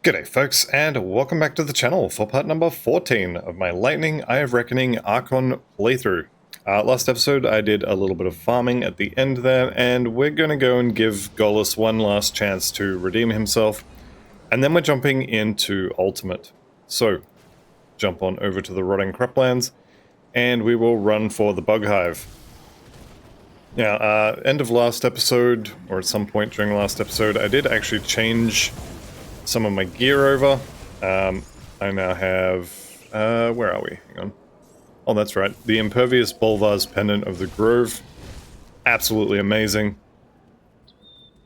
G'day folks, and welcome back to the channel for part number 14 of my Lightning Eye of Reckoning Archon playthrough. Last episode I did a little bit of farming at the end there, and we're going to go and give Gollus one last chance to redeem himself, and then we're jumping into Ultimate. So, jump on over to the Rotting Croplands, and we will run for the Bug Hive. Now, end of last episode, or at some point during last episode, I did actually change some of my gear over. I now have, where are we? Hang on. Oh, that's right. The Impervious Bolvar's Pendant of the Grove. Absolutely amazing.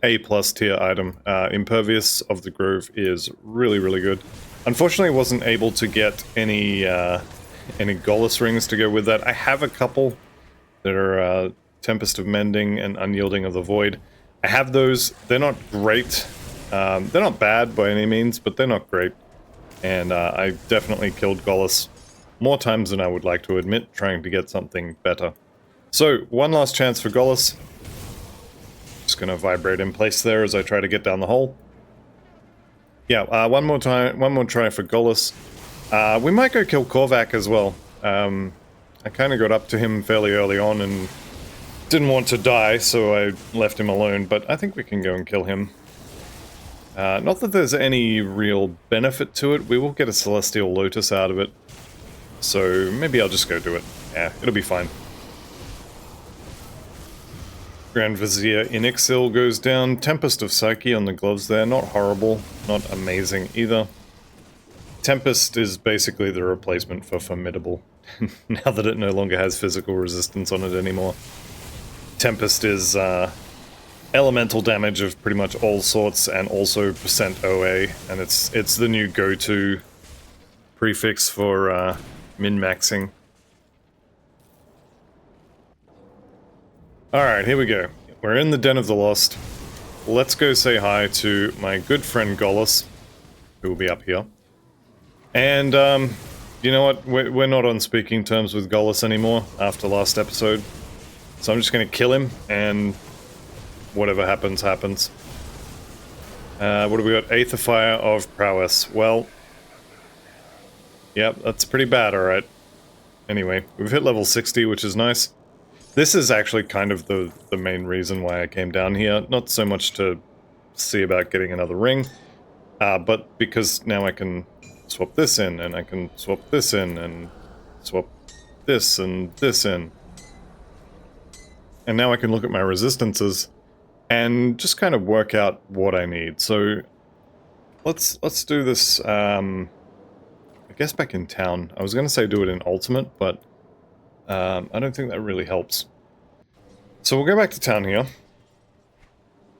A+ tier item. Impervious of the Grove is really, really good. Unfortunately, I wasn't able to get any Gollus rings to go with that. I have a couple that are Tempest of Mending and Unyielding of the Void. I have those. They're not great. They're not bad by any means, but they're not great. And I definitely killed Gollus more times than I would like to admit, trying to get something better. So, one last chance for Gollus. Just gonna vibrate in place there as I try to get down the hole. Yeah, one more try for Gollus. We might go kill Korvak as well. I kind of got up to him fairly early on and didn't want to die, so I left him alone, but I think we can go and kill him. Not that there's any real benefit to it. We will get a Celestial Lotus out of it. So maybe I'll just go do it. Yeah, it'll be fine. Grand Vizier Inixil goes down. Tempest of Psyche on the gloves there. Not horrible. Not amazing either. Tempest is basically the replacement for Formidable. Now that it no longer has physical resistance on it anymore. Tempest is elemental damage of pretty much all sorts, and also percent OA, and it's the new go-to prefix for min-maxing. Alright, here we go. We're in the Den of the Lost. Let's go say hi to my good friend Gollus, who will be up here. And, you know what? We're not on speaking terms with Gollus anymore after last episode. So I'm just gonna kill him, and whatever happens, happens. What do we got? Aether Fire of Prowess. Well, yep, that's pretty bad, alright. Anyway, we've hit level 60, which is nice. This is actually kind of the main reason why I came down here. Not so much to see about getting another ring, but because now I can swap this in, and I can swap this in, and swap this and this in. And now I can look at my resistances and just kind of work out what I need. So let's do this, I guess back in town. I was going to say do it in Ultimate, but I don't think that really helps. So we'll go back to town here.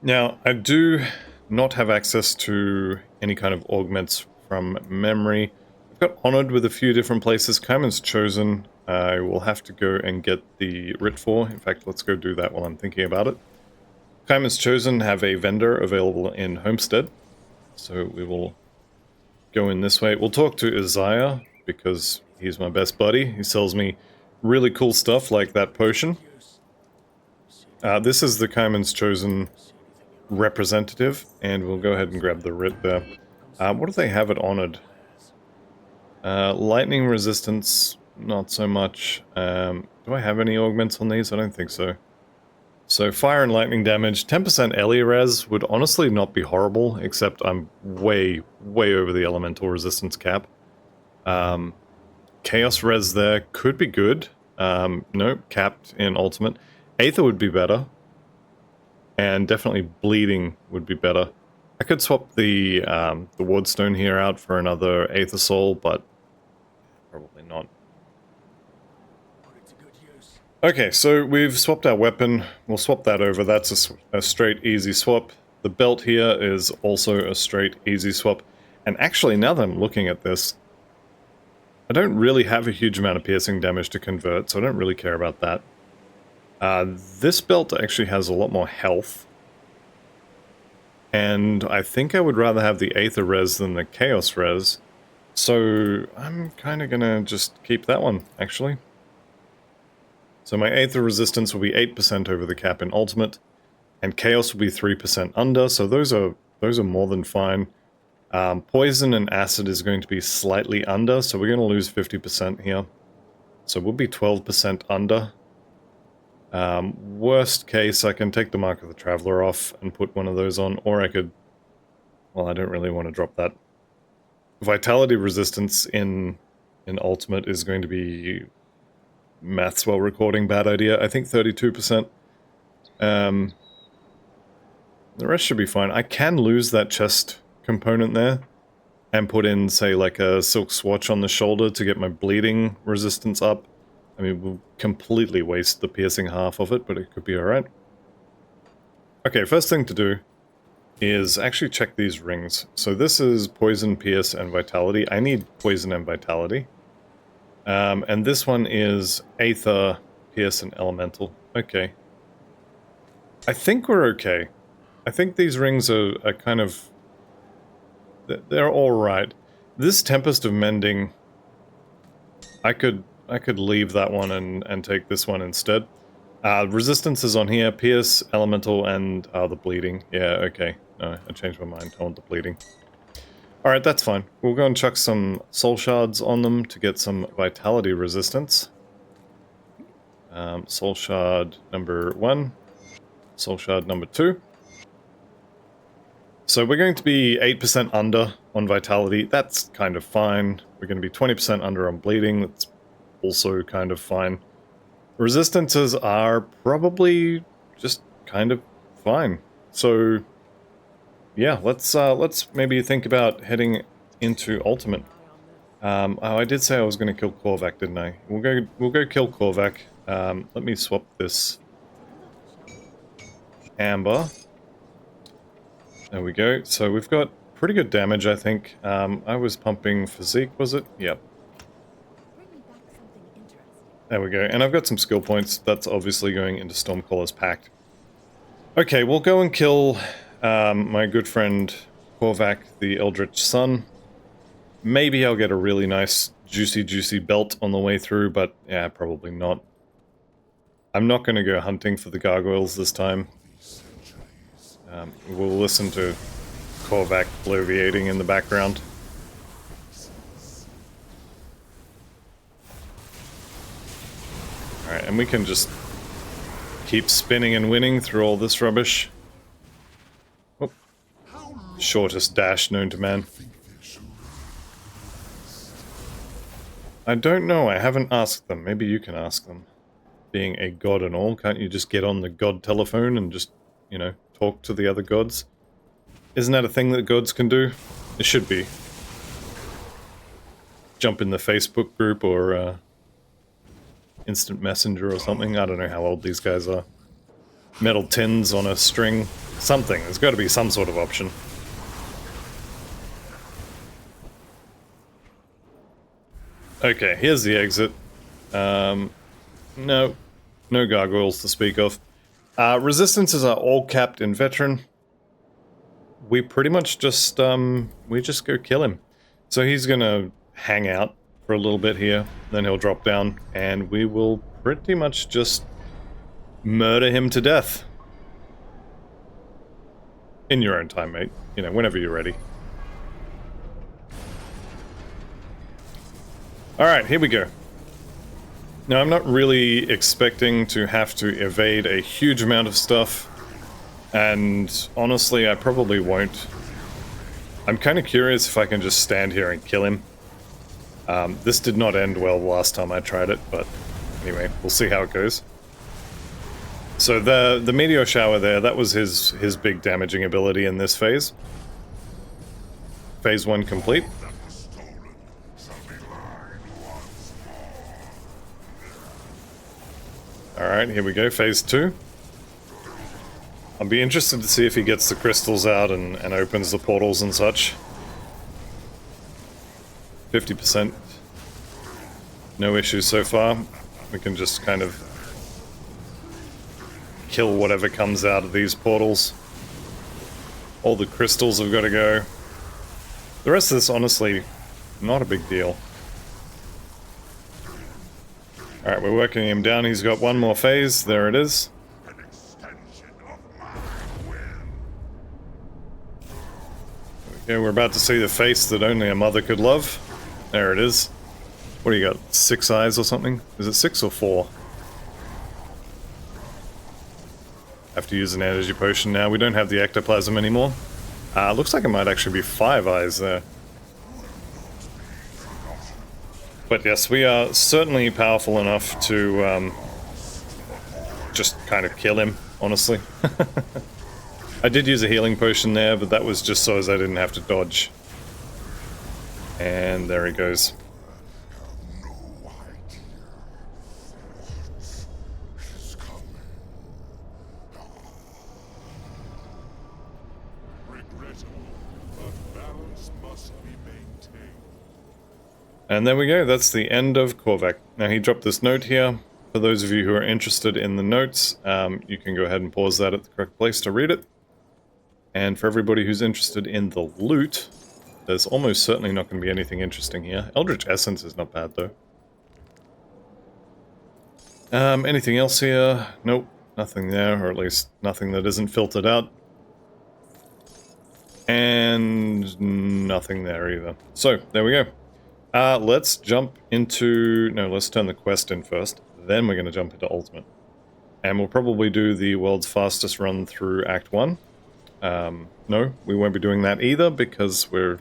Now, I do not have access to any kind of augments from memory. I've got Honored with a few different places. Kaiman's Chosen, I will have to go and get the writ for. In fact, let's go do that while I'm thinking about it. Kaiman's Chosen have a vendor available in Homestead, so we will go in this way. We'll talk to Isaiah, because he's my best buddy. He sells me really cool stuff like that potion. This is the Kaiman's Chosen representative, and we'll go ahead and grab the writ there. What do they have at Honored? Lightning resistance, not so much. Do I have any augments on these? I don't think so. So fire and lightning damage, 10% Ellie res would honestly not be horrible, except I'm way, way over the elemental resistance cap. Chaos res there could be good. No, capped in Ultimate. Aether would be better. And definitely bleeding would be better. I could swap the Wardstone here out for another Aether Soul, but probably not. Okay, so we've swapped our weapon. We'll swap that over. That's a straight, easy swap. The belt here is also a straight, easy swap. And actually, now that I'm looking at this, I don't really have a huge amount of piercing damage to convert, so I don't really care about that. This belt actually has a lot more health. And I think I would rather have the Aether res than the Chaos res. So I'm kind of going to just keep that one, actually. So my Aether resistance will be 8% over the cap in Ultimate, and Chaos will be 3% under, so those are more than fine. Poison and acid is going to be slightly under, so we're going to lose 50% here. So we'll be 12% under. Worst case, I can take the Mark of the Traveler off and put one of those on, or I could... Well, I don't really want to drop that. Vitality resistance in Ultimate is going to be... Maths while recording, bad idea. I think 32%. The rest should be fine. I can lose that chest component there and put in, say, like a silk swatch on the shoulder to get my bleeding resistance up. I mean, we'll completely waste the piercing half of it, but it could be alright. Okay, first thing to do is actually check these rings. So this is poison, pierce, and vitality. I need poison and vitality. And this one is aether, pierce, and elemental. Okay. I think we're okay. I think these rings are kind of... They're alright. This Tempest of Mending... I could leave that one and take this one instead. Resistance is on here. Pierce, elemental, and the bleeding. Yeah, okay. No, I changed my mind. I want the bleeding. Alright, that's fine. We'll go and chuck some soul shards on them to get some vitality resistance. Soul shard number 1. Soul shard number 2. So we're going to be 8% under on vitality. That's kind of fine. We're going to be 20% under on bleeding. That's also kind of fine. Resistances are probably just kind of fine. So... yeah, let's maybe think about heading into Ultimate. Oh, I did say I was going to kill Korvak, didn't I? We'll go kill Korvak. Let me swap this amber. There we go. So we've got pretty good damage, I think. I was pumping physique, was it? Yep. There we go. And I've got some skill points. That's obviously going into Stormcaller's Pact. Okay, we'll go and kill my good friend Korvak, the Eldritch Sun. Maybe I'll get a really nice, juicy belt on the way through, but yeah, probably not. I'm not going to go hunting for the gargoyles this time. We'll listen to Korvak bloviating in the background. Alright, and we can just keep spinning and winning through all this rubbish. Oh. Shortest dash known to man. I don't know, I haven't asked them. Maybe you can ask them. Being a god and all, can't you just get on the god telephone and just, you know, talk to the other gods? Isn't that a thing that gods can do? It should be. Jump in the Facebook group or instant messenger or something. I don't know how old these guys are. Metal tins on a string. Something. There's got to be some sort of option. Okay, here's the exit. No gargoyles to speak of. Resistances are all capped in veteran. We pretty much just, we just go kill him. So he's gonna hang out for a little bit here, then he'll drop down, and we will pretty much just murder him to death. In your own time, mate. You know, whenever you're ready. Alright, here we go. Now, I'm not really expecting to have to evade a huge amount of stuff, and honestly, I probably won't. I'm kind of curious if I can just stand here and kill him. This did not end well the last time I tried it, but anyway, we'll see how it goes. So the meteor shower there, that was his big damaging ability in this phase. Phase 1 complete. Alright, here we go, phase 2. I'll be interested to see if he gets the crystals out and opens the portals and such. 50%. No issues so far. We can just kind of kill whatever comes out of these portals. All the crystals have got to go. The rest of this, honestly, not a big deal. Alright, we're working him down. He's got one more phase. There it is. There Yeah, we're about to see the face that only a mother could love. There it is. What do you got? 6 eyes or something? Is it 6 or 4? Have to use an energy potion now. We don't have the ectoplasm anymore. Looks like it might actually be 5 eyes there. But yes, we are certainly powerful enough to just kind of kill him, honestly. I did use a healing potion there, but that was just so as I didn't have to dodge. And there he goes. And there we go, that's the end of Korvak. Now he dropped this note here. For those of you who are interested in the notes, you can go ahead and pause that at the correct place to read it. And for everybody who's interested in the loot, there's almost certainly not going to be anything interesting here. Eldritch Essence is not bad though. Anything else here? Nope, nothing there, or at least nothing that isn't filtered out. And nothing there either. So, there we go. Let's jump into... No, let's turn the quest in first. Then we're going to jump into Ultimate. And we'll probably do the world's fastest run through Act 1. No, we won't be doing that either, because we're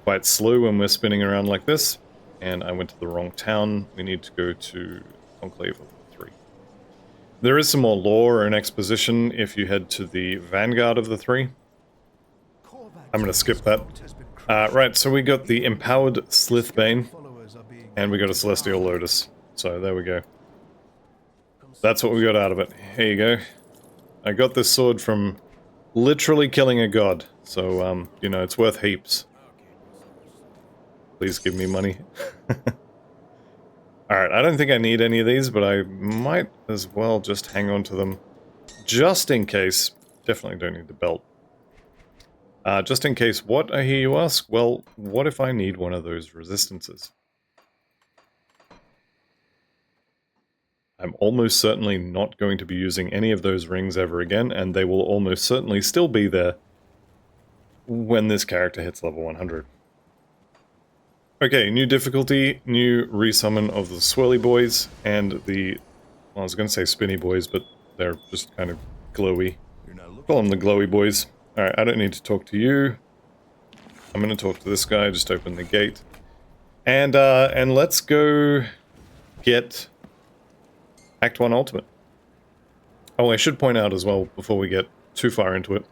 quite slow when we're spinning around like this. And I went to the wrong town. We need to go to Enclave of the 3. There is some more lore and exposition if you head to the Vanguard of the 3. I'm going to skip that. Right, so we got the Empowered Slithbane, and we got a Celestial Lotus. So there we go. That's what we got out of it. Here you go. I got this sword from literally killing a god. So, you know, it's worth heaps. Please give me money. Alright, I don't think I need any of these, but I might as well just hang on to them. Just in case. Definitely don't need the belt. Just in case, what, I hear you ask? Well, what if I need one of those resistances? I'm almost certainly not going to be using any of those rings ever again, and they will almost certainly still be there when this character hits level 100. Okay, new difficulty, new resummon of the Swirly Boys, and the... Well, I was going to say Spinny Boys, but they're just kind of glowy. Call them the Glowy Boys. Alright, I don't need to talk to you. I'm going to talk to this guy, just open the gate. And let's go get Act 1 Ultimate. Oh, I should point out as well, before we get too far into it,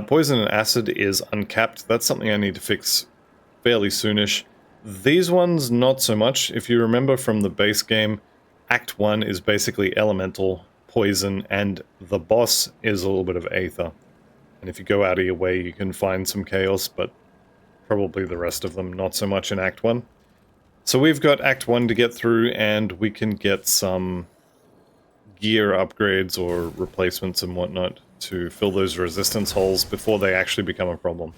Poison and Acid is uncapped. That's something I need to fix fairly soonish. These ones, not so much. If you remember from the base game, Act 1 is basically Elemental, Poison, and the boss is a little bit of Aether. And if you go out of your way, you can find some Chaos, but probably the rest of them not so much in Act 1. So we've got Act 1 to get through, and we can get some gear upgrades or replacements and whatnot to fill those resistance holes before they actually become a problem.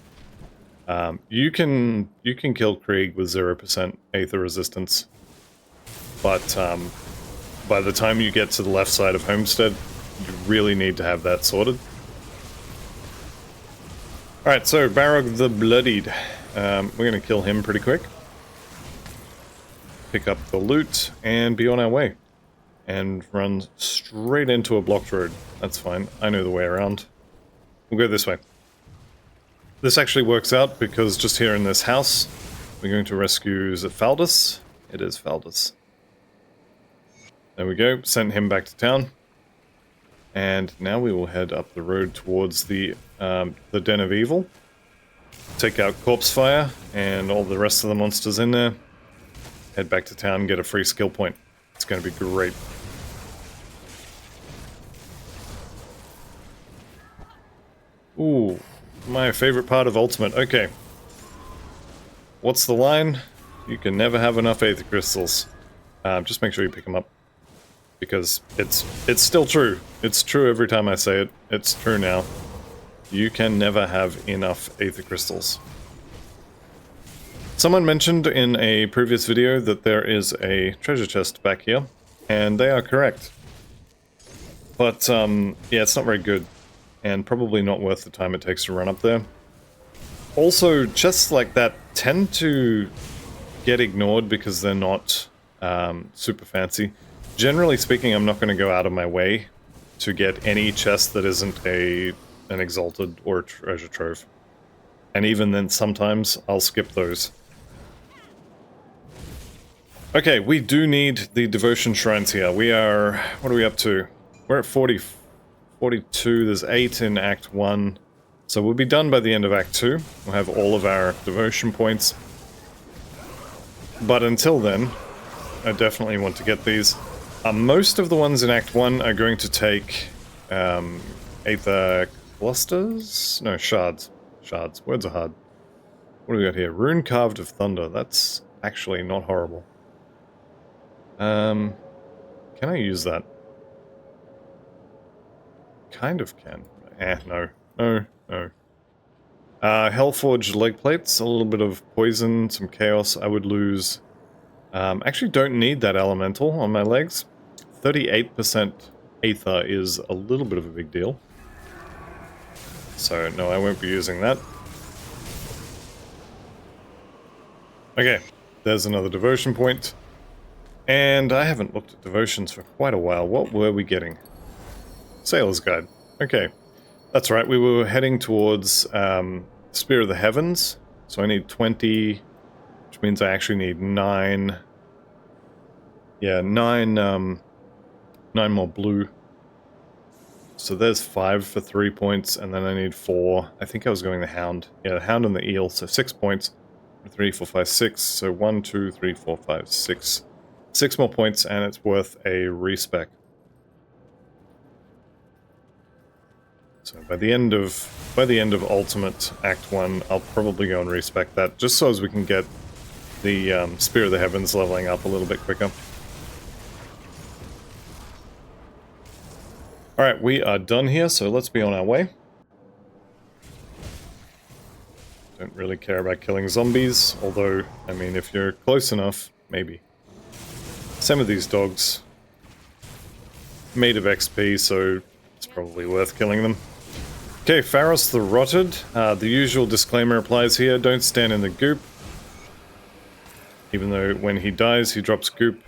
You can kill Krieg with 0% Aether resistance, but by the time you get to the left side of Homestead, you really need to have that sorted. Alright, so Barog the Bloodied. We're going to kill him pretty quick. Pick up the loot, and be on our way. And run straight into a blocked road. That's fine, I know the way around. We'll go this way. This actually works out, because just here in this house, we're going to rescue, is it Faldus? It is Faldus. There we go, sent him back to town. And now we will head up the road towards the Den of Evil. Take out Corpse Fire and all the rest of the monsters in there. Head back to town and get a free skill point. It's going to be great. Ooh, my favorite part of Ultimate. Okay. What's the line? You can never have enough Aether Crystals. Just make sure you pick them up. Because it's still true. It's true every time I say it. It's true now. You can never have enough Aether Crystals. Someone mentioned in a previous video that there is a treasure chest back here, and they are correct. But, yeah, it's not very good, and probably not worth the time it takes to run up there. also, chests like that tend to get ignored because they're not super fancy. Generally speaking, I'm not going to go out of my way to get any chest that isn't an Exalted or a Treasure Trove. And even then, sometimes I'll skip those. Okay, we do need the Devotion Shrines here. We are... what are we up to? We're at 42, there's 8 in Act 1. So we'll be done by the end of Act 2. We'll have all of our devotion points. But until then, I definitely want to get these. Most of the ones in Act 1 are going to take Aether clusters? No, shards. Shards. Words are hard. What do we got here? Rune Carved of Thunder. That's actually not horrible. Can I use that? Kind of can. No. No. No. Hellforged leg plates, a little bit of poison, some chaos. I would lose... actually don't need that elemental on my legs. 38% Aether is a little bit of a big deal. So, no, I won't be using that. Okay, there's another devotion point. And I haven't looked at devotions for quite a while. What were we getting? Sailor's Guide. Okay. That's right, we were heading towards Spear of the Heavens. So I need 20, which means I actually need 9. Yeah, 9 more blue. So there's 5 for 3 points, and then I need 4. I think I was going the Hound. Yeah, the Hound and the Eel, so 6 points. 3, 4, 5, 6. So 1, 2, 3, 4, 5, 6. 6 more points, and it's worth a respec. So by the end of Ultimate Act 1, I'll probably go and respec that, just so as we can get the Spear of the Heavens leveling up a little bit quicker. Alright, we are done here, so let's be on our way. Don't really care about killing zombies, although, I mean, if you're close enough, maybe. Some of these dogs made of XP, so it's probably worth killing them. Okay, Pharos the Rotted. The usual disclaimer applies here. Don't stand in the goop. Even though when he dies, he drops goop.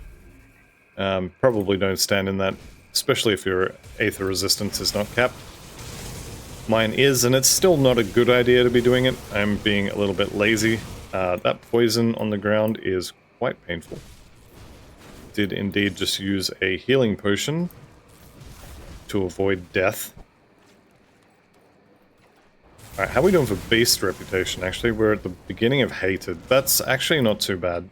Probably don't stand in that, especially if your Aether resistance is not capped. Mine is, and it's still not a good idea to be doing it. I'm being a little bit lazy. That poison on the ground is quite painful. Did indeed just use a healing potion to avoid death. Alright, how are we doing for Beast Reputation? Actually, we're at the beginning of Hated. That's actually not too bad.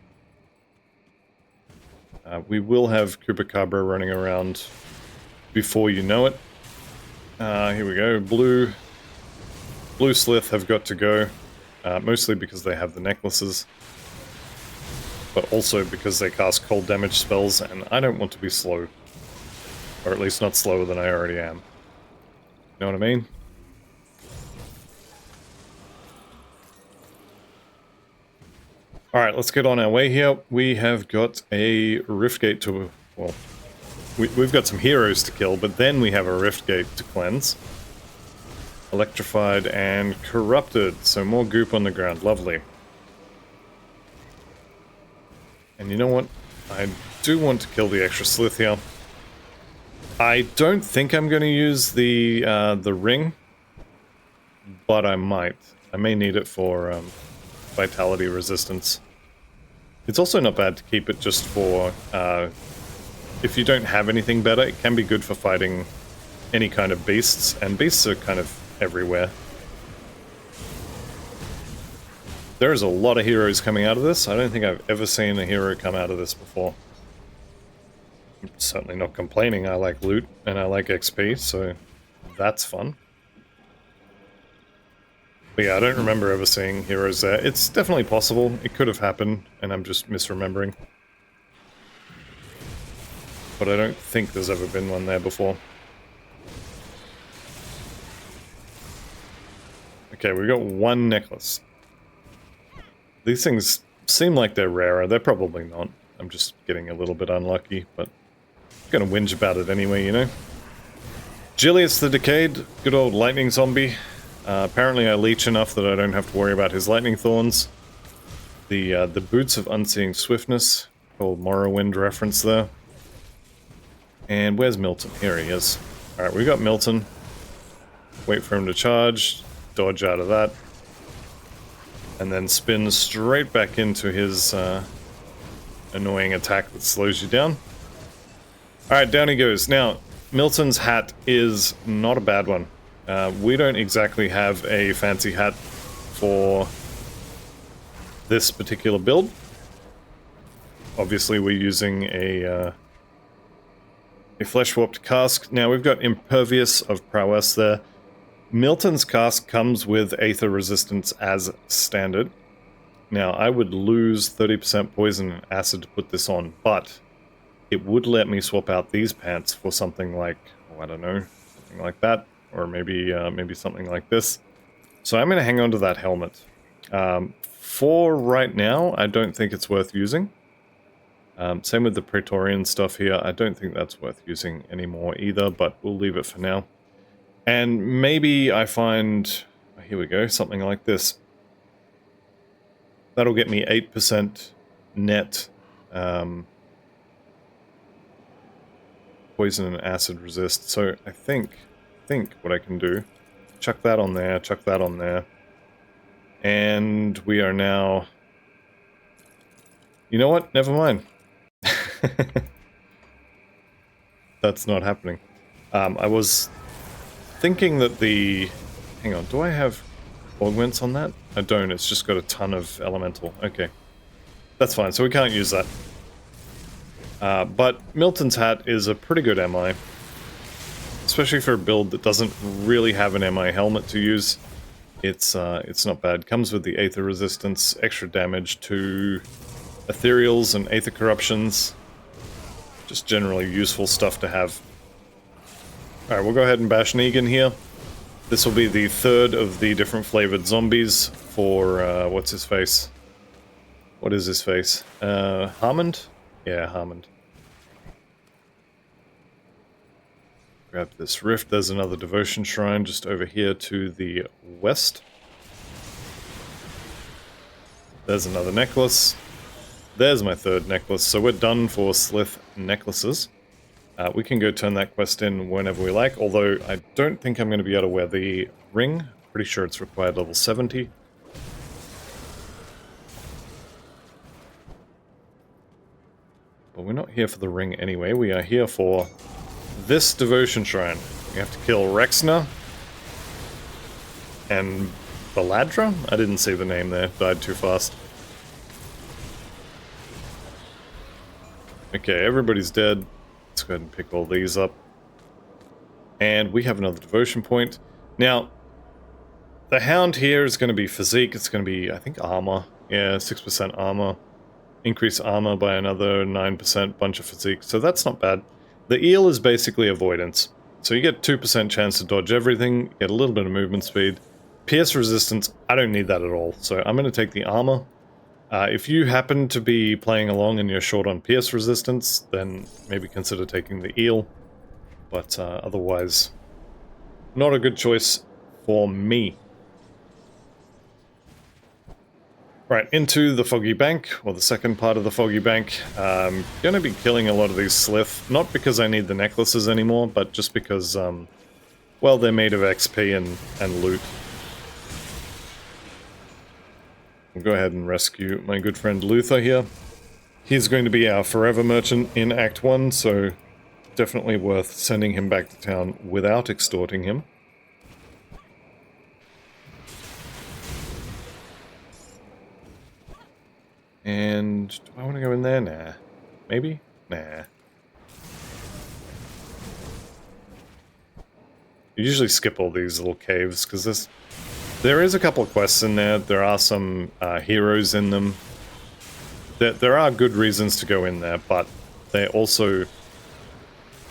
We will have Chupacabra running around before you know it. Here we go. Blue Slith have got to go. Mostly because they have the necklaces. But also because they cast cold damage spells, and I don't want to be slow. Or at least not slower than I already am. You know what I mean? Alright, let's get on our way here. We have got a Riftgate to... well, we've got some heroes to kill, but then we have a Riftgate to cleanse. Electrified and Corrupted, so more goop on the ground. Lovely. And you know what? I do want to kill the extra Slith here. I don't think I'm going to use the ring, but I might. I may need it for vitality resistance. It's also not bad to keep it just for... if you don't have anything better, it can be good for fighting any kind of beasts, and beasts are kind of everywhere. There is a lot of heroes coming out of this. I don't think I've ever seen a hero come out of this before. I'm certainly not complaining. I like loot, and I like XP, so that's fun. But yeah, I don't remember ever seeing heroes there. It's definitely possible. It could have happened, and I'm just misremembering. But I don't think there's ever been one there before. Okay, we've got one necklace. These things seem like they're rarer. They're probably not. I'm just getting a little bit unlucky, but I'm gonna whinge about it anyway, you know? Julius the Decayed, good old lightning zombie. Apparently I leech enough that I don't have to worry about his lightning thorns. The boots of unseeing swiftness, old Morrowind reference there. And where's Milton? Here he is. Alright, we got Milton. Wait for him to charge, dodge out of that, and then spin straight back into his annoying attack that slows you down. Alright, down he goes. Now, Milton's hat is not a bad one. We don't exactly have a fancy hat for this particular build. Obviously, we're using a flesh-warped cask. Now, we've got Impervious of Prowess there. Milton's cask comes with Aether resistance as standard. Now, I would lose 30% poison and acid to put this on, but it would let me swap out these pants for something like, oh, I don't know, something like that, or maybe something like this. So I'm going to hang on to that helmet. For right now, I don't think it's worth using. Same with the Praetorian stuff here. I don't think that's worth using anymore either, but we'll leave it for now. And maybe I find, here we go, something like this. That'll get me 8% net poison and acid resist. So I think what I can do, chuck that on there, chuck that on there. And we are now, you know what, never mind. That's not happening. I was thinking that the... Hang on, do I have augments on that? I don't, it's just got a ton of elemental. Okay. That's fine, so we can't use that. But Milton's hat is a pretty good MI. Especially for a build that doesn't really have an MI helmet to use. It's not bad. Comes with the Aether resistance, extra damage to ethereals and Aether corruptions. Just generally useful stuff to have. Alright, we'll go ahead and bash Negan here. This will be the third of the different flavored zombies for, what's his face? What is his face? Harmond? Yeah, Harmond. Grab this rift. There's another devotion shrine just over here to the west. There's another necklace. There's my third necklace. So we're done for Slith necklaces. We can go turn that quest in whenever we like, although I don't think I'm going to be able to wear the ring. Pretty sure it's required level 70. But we're not here for the ring anyway. We are here for this devotion shrine. We have to kill Rexna and Baladra? I didn't see the name there. Died too fast. Okay, everybody's dead. Let's go ahead and pick all these up. And we have another devotion point. Now, the hound here is going to be physique. It's going to be, I think, armor. Yeah, 6% armor. Increase armor by another 9%, bunch of physique. So that's not bad. The eel is basically avoidance. So you get 2% chance to dodge everything, get a little bit of movement speed. Pierce resistance, I don't need that at all. So I'm going to take the armor. If you happen to be playing along and you're short on pierce resistance, then maybe consider taking the eel. But otherwise, not a good choice for me. Right, into the Foggy Bank, or the second part of the Foggy Bank. I'm going to be killing a lot of these Slith, not because I need the necklaces anymore, but just because, well, they're made of XP and loot. We'll go ahead and rescue my good friend Luther here. He's going to be our forever merchant in Act 1, so definitely worth sending him back to town without extorting him. And do I want to go in there? Nah. Maybe? Nah. You usually skip all these little caves, because there is a couple of quests in there. There are some heroes in them. There are good reasons to go in there, but they're also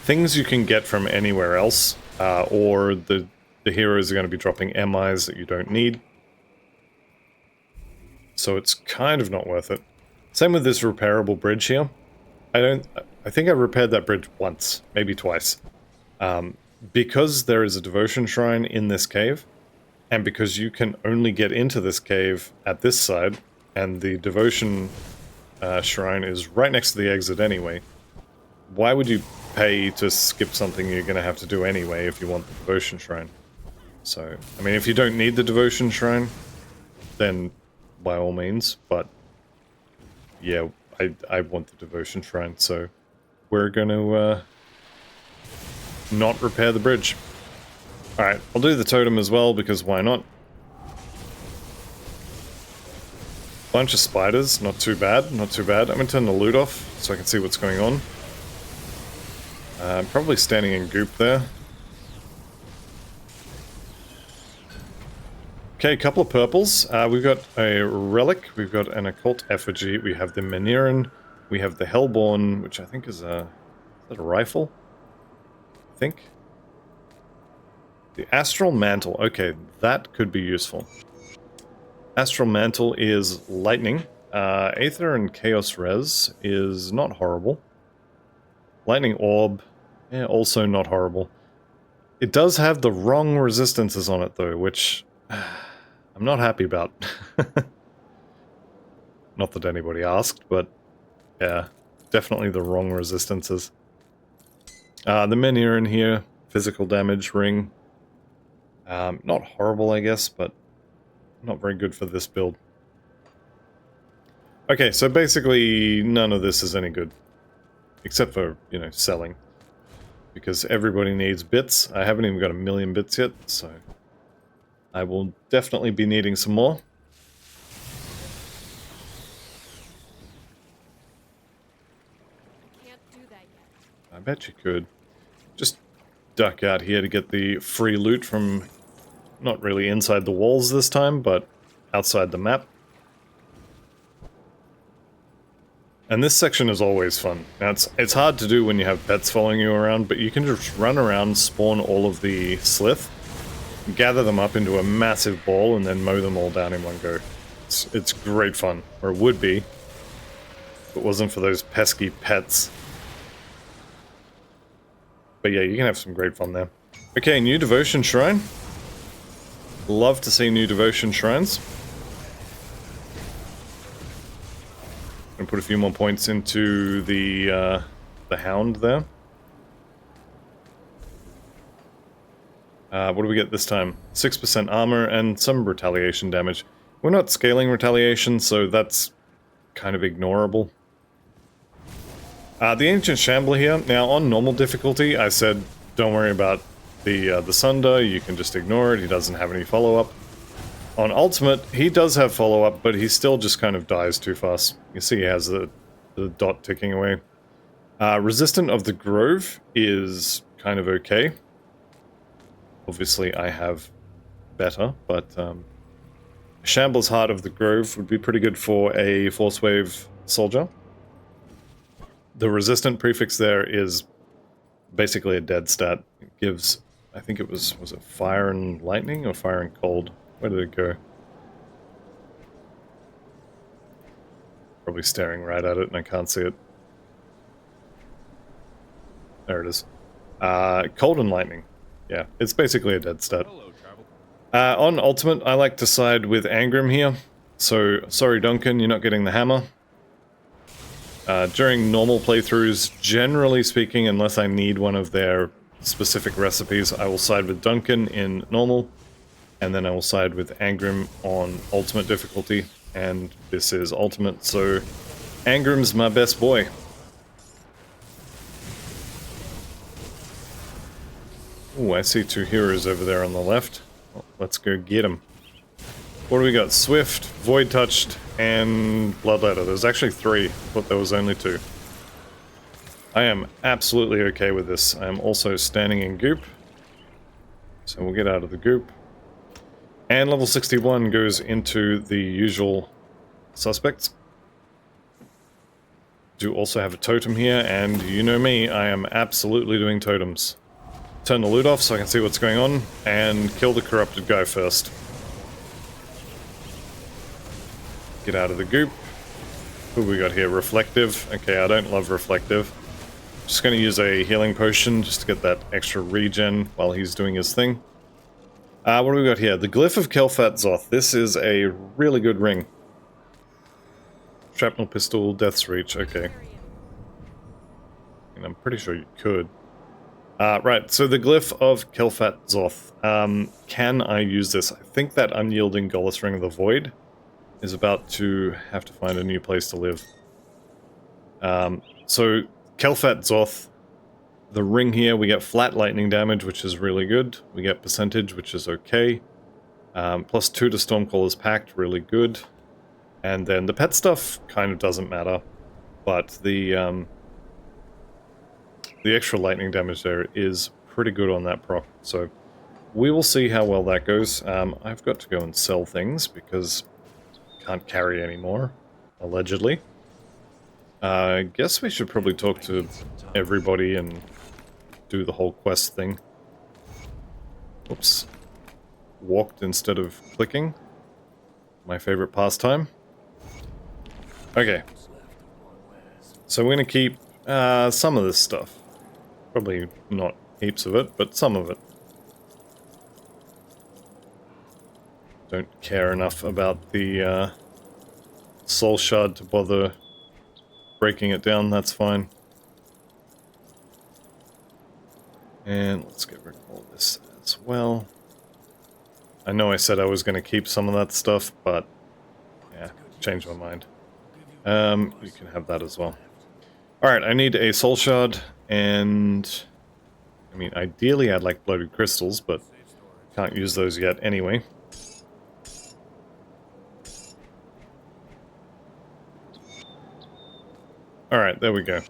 things you can get from anywhere else, or the heroes are going to be dropping MIs that you don't need. So it's kind of not worth it. Same with this repairable bridge here. I think I repaired that bridge once, maybe twice. Because there is a devotion shrine in this cave, And because you can only get into this cave at this side, and the devotion shrine is right next to the exit anyway, why would you pay to skip something you're going to have to do anyway if you want the devotion shrine? So, I mean, if you don't need the devotion shrine, then by all means, but yeah, I want the devotion shrine, so we're going to not repair the bridge. Alright, I'll do the totem as well, because why not? Bunch of spiders, not too bad, not too bad. I'm going to turn the loot off so I can see what's going on. Probably standing in goop there. Okay, a couple of purples. We've got a relic, we've got an occult effigy, we have the Meniran, we have the Hellborn, which I think is a rifle? I think. The Astral Mantle, okay, that could be useful. Astral Mantle is lightning. Aether and Chaos Res is not horrible. Lightning Orb, yeah, also not horrible. It does have the wrong resistances on it though, which I'm not happy about. Not that anybody asked, but yeah, definitely the wrong resistances. The Meniran here, physical damage ring. Not horrible, I guess, but not very good for this build. Okay, so basically none of this is any good. Except for, you know, selling. Because everybody needs bits. I haven't even got 1,000,000 bits yet, so I will definitely be needing some more. I can't do that yet. I bet you could. Just duck out here to get the free loot from, not really inside the walls this time, but outside the map. And this section is always fun. Now it's hard to do when you have pets following you around, but you can just run around, spawn all of the slith, gather them up into a massive ball, and then mow them all down in one go. It's great fun, or it would be, if it wasn't for those pesky pets. But yeah, you can have some great fun there. Okay, new devotion shrine. Love to see new devotion shrines. And put a few more points into the hound there. What do we get this time? 6% armor and some retaliation damage. We're not scaling retaliation, so that's kind of ignorable. The Ancient Shambler here. Now, on normal difficulty, I said don't worry about the Sunder, you can just ignore it, he doesn't have any follow-up. On Ultimate, he does have follow-up, but he still just kind of dies too fast. You see he has the dot ticking away. Resistant of the Grove is kind of okay. Obviously, I have better, but Shambler's Heart of the Grove would be pretty good for a Force Wave soldier. The resistant prefix there is basically a dead stat. It gives, I think it was it fire and lightning or fire and cold? Where did it go? Probably staring right at it and I can't see it. There it is. Cold and lightning. Yeah, it's basically a dead stat. On Ultimate, I like to side with Angrim here. So, sorry Duncan, you're not getting the hammer. During normal playthroughs, generally speaking, unless I need one of their specific recipes, I will side with Duncan in normal, and then I will side with Angrim on Ultimate difficulty, and this is Ultimate, so Angrim's my best boy. Ooh, I see two heroes over there on the left. Well, let's go get them. What do we got? Swift, Void Touched, and Bloodletter. There's actually 3, but there was only 2. I am absolutely okay with this. I am also standing in goop. So we'll get out of the goop. And level 61 goes into the usual suspects. Do also have a totem here, and you know me, I am absolutely doing totems. Turn the loot off so I can see what's going on, and kill the corrupted guy first. Get out of the goop. Who we got here? Reflective. Okay, I don't love Reflective. Just going to use a healing potion just to get that extra regen while he's doing his thing. What do we got here? The Glyph of Kelfat Zoth. This is a really good ring. Shrapnel pistol, Death's Reach, okay. And I'm pretty sure you could. Right, so the Glyph of Kelfat Zoth. Can I use this? I think that unyielding Gollus Ring of the Void is about to have to find a new place to live. So, Kelfat Zoth, the ring here, we get flat lightning damage, which is really good. We get percentage, which is okay. +2 to Stormcaller's Pact, really good. And then the pet stuff kind of doesn't matter, but the extra lightning damage there is pretty good on that proc, so we will see how well that goes. I've got to go and sell things because I can't carry anymore, allegedly. I guess we should probably talk to everybody and do the whole quest thing. Oops. Walked instead of clicking. My favorite pastime. Okay. So we're going to keep some of this stuff. Probably not heaps of it, but some of it. Don't care enough about the soul shard to bother breaking it down, that's fine. And let's get rid of all this as well. I know I said I was going to keep some of that stuff, but yeah, changed my mind. You can have that as well. Alright, I need a soul shard, and I mean, ideally I'd like bloated crystals, but can't use those yet anyway. Alright, there we go.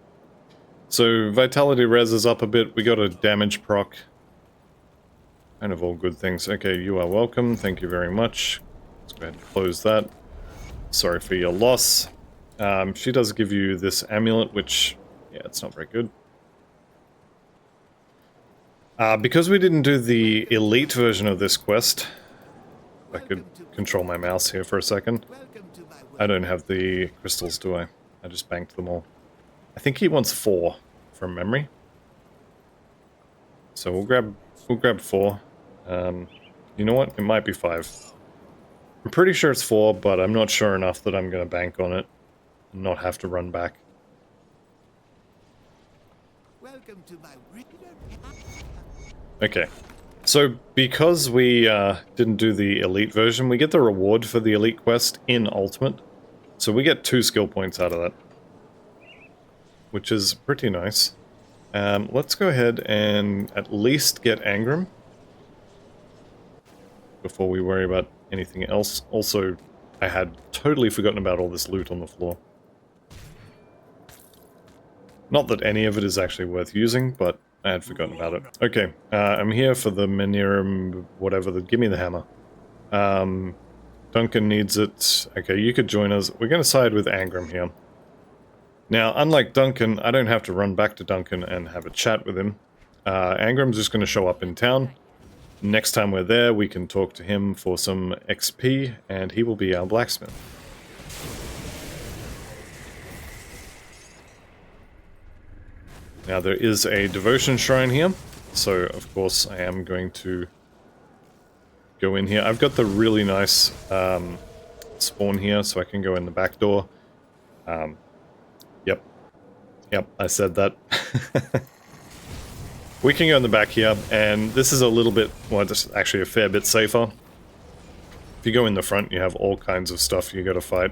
So, Vitality Res is up a bit, we got a damage proc. Kind of all good things. Okay, you are welcome, thank you very much. Let's go ahead and close that. Sorry for your loss. She does give you this amulet, which, yeah, it's not very good. Because we didn't do the elite version of this quest, if I could control my mouse here for a second. I don't have the crystals, do I? I just banked them all. I think he wants 4 from memory. So we'll grab 4. You know what? It might be 5. I'm pretty sure it's 4, but I'm not sure enough that I'm going to bank on it and not have to run back. Welcome to my Okay, so because we didn't do the elite version, we get the reward for the elite quest in ultimate. So we get 2 skill points out of that, which is pretty nice. Let's go ahead and at least get Angram before we worry about anything else. Also, I had totally forgotten about all this loot on the floor. Not that any of it is actually worth using, but I had forgotten about it. Okay, I'm here for the Menirum, whatever, give me the hammer. Duncan needs it. Okay, you could join us. We're going to side with Angram here. Now, unlike Duncan, I don't have to run back to Duncan and have a chat with him. Angram's just going to show up in town. Next time we're there, we can talk to him for some XP, and he will be our blacksmith. Now, there is a devotion shrine here, so of course I am going to go in here. I've got the really nice spawn here, so I can go in the back door. Yep, I said that. We can go in the back here, and this is a little bit, well, it's actually a fair bit safer. If you go in the front, you have all kinds of stuff you gotta fight.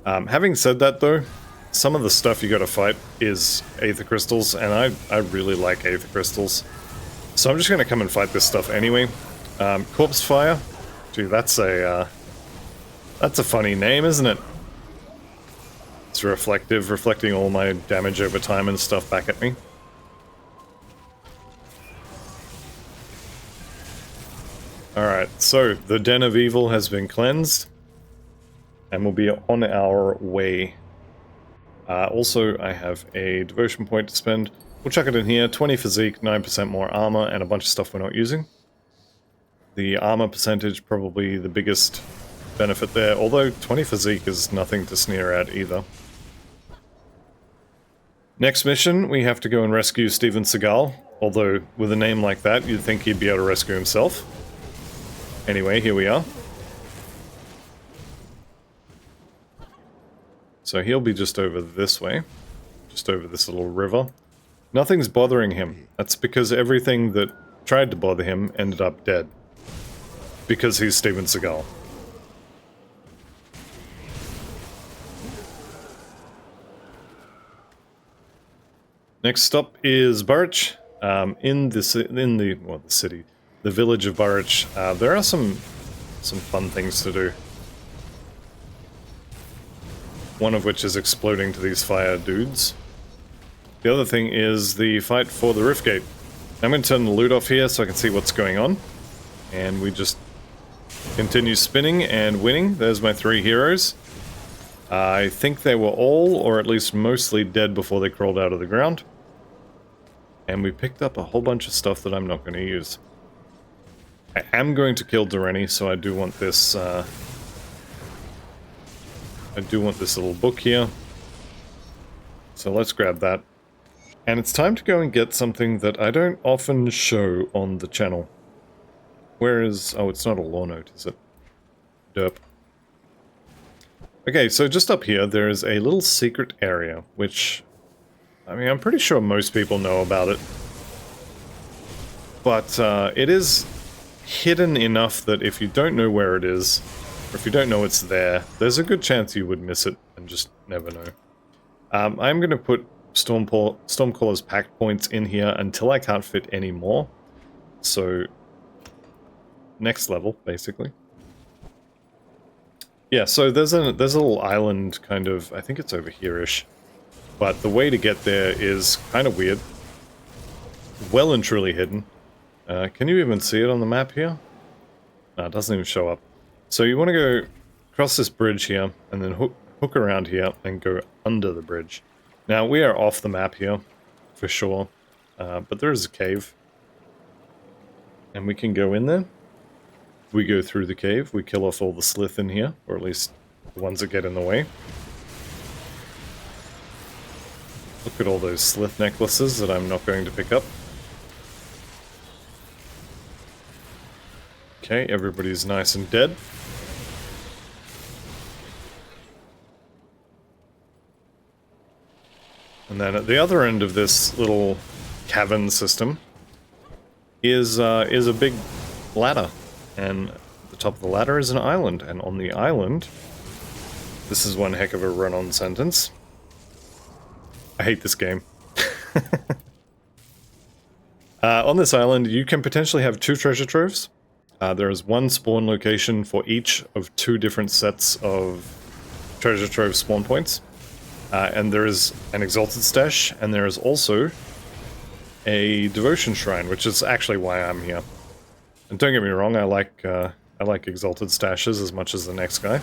Having said that, though, some of the stuff you gotta fight is Aether Crystals, and I really like Aether Crystals. So I'm just gonna come and fight this stuff anyway. Corpse Fire? Gee, that's a funny name, isn't it? It's reflective, reflecting all my damage over time and stuff back at me. Alright, so the Den of Evil has been cleansed, and we'll be on our way. Also, I have a devotion point to spend. We'll chuck it in here. 20 physique, 9% more armor, and a bunch of stuff we're not using. The armor percentage, probably the biggest benefit there, although 20 physique is nothing to sneer at either. Next mission, we have to go and rescue Steven Seagal, although with a name like that, you'd think he'd be able to rescue himself. Anyway, here we are. So he'll be just over this way. Just over this little river. Nothing's bothering him. That's because everything that tried to bother him ended up dead. Because he's Steven Seagal. Next stop is Burridge. In the city, the village of Burridge. There are some fun things to do. One of which is exploding to these fire dudes. The other thing is the fight for the Rift Gate. I'm going to turn the loot off here so I can see what's going on. And we just continue spinning and winning. There's my 3 heroes. I think they were all, or at least mostly, dead before they crawled out of the ground. And we picked up a whole bunch of stuff that I'm not going to use. I am going to kill Dureni, so I do want this, little book here. So let's grab that. And it's time to go and get something that I don't often show on the channel. Where is... oh, it's not a law note, is it? Derp. Okay, so just up here, there is a little secret area, which... I mean, I'm pretty sure most people know about it. But it is hidden enough that if you don't know where it is, or if you don't know it's there, there's a good chance you would miss it and just never know. I'm going to put Stormcaller's pact points in here until I can't fit any more. So, next level, basically. Yeah, so there's a little island kind of, I think it's over here-ish. But the way to get there is kind of weird. Well and truly hidden. Can you even see it on the map here? No, it doesn't even show up. So you want to go across this bridge here, and then hook around here, and go under the bridge. Now, we are off the map here, for sure. But there is a cave. And we can go in there. We go through the cave, we kill off all the slith in here, or at least the ones that get in the way. Look at all those slith necklaces that I'm not going to pick up. Okay, everybody's nice and dead. And then at the other end of this little cavern system is a big ladder. And at the top of the ladder is an island. And on the island, this is one heck of a run-on sentence. I hate this game. On this island, you can potentially have 2 treasure troves. There is 1 spawn location for each of 2 different sets of treasure trove spawn points. And there is an exalted stash, and there is also a devotion shrine, which is actually why I'm here. And don't get me wrong, I like exalted stashes as much as the next guy.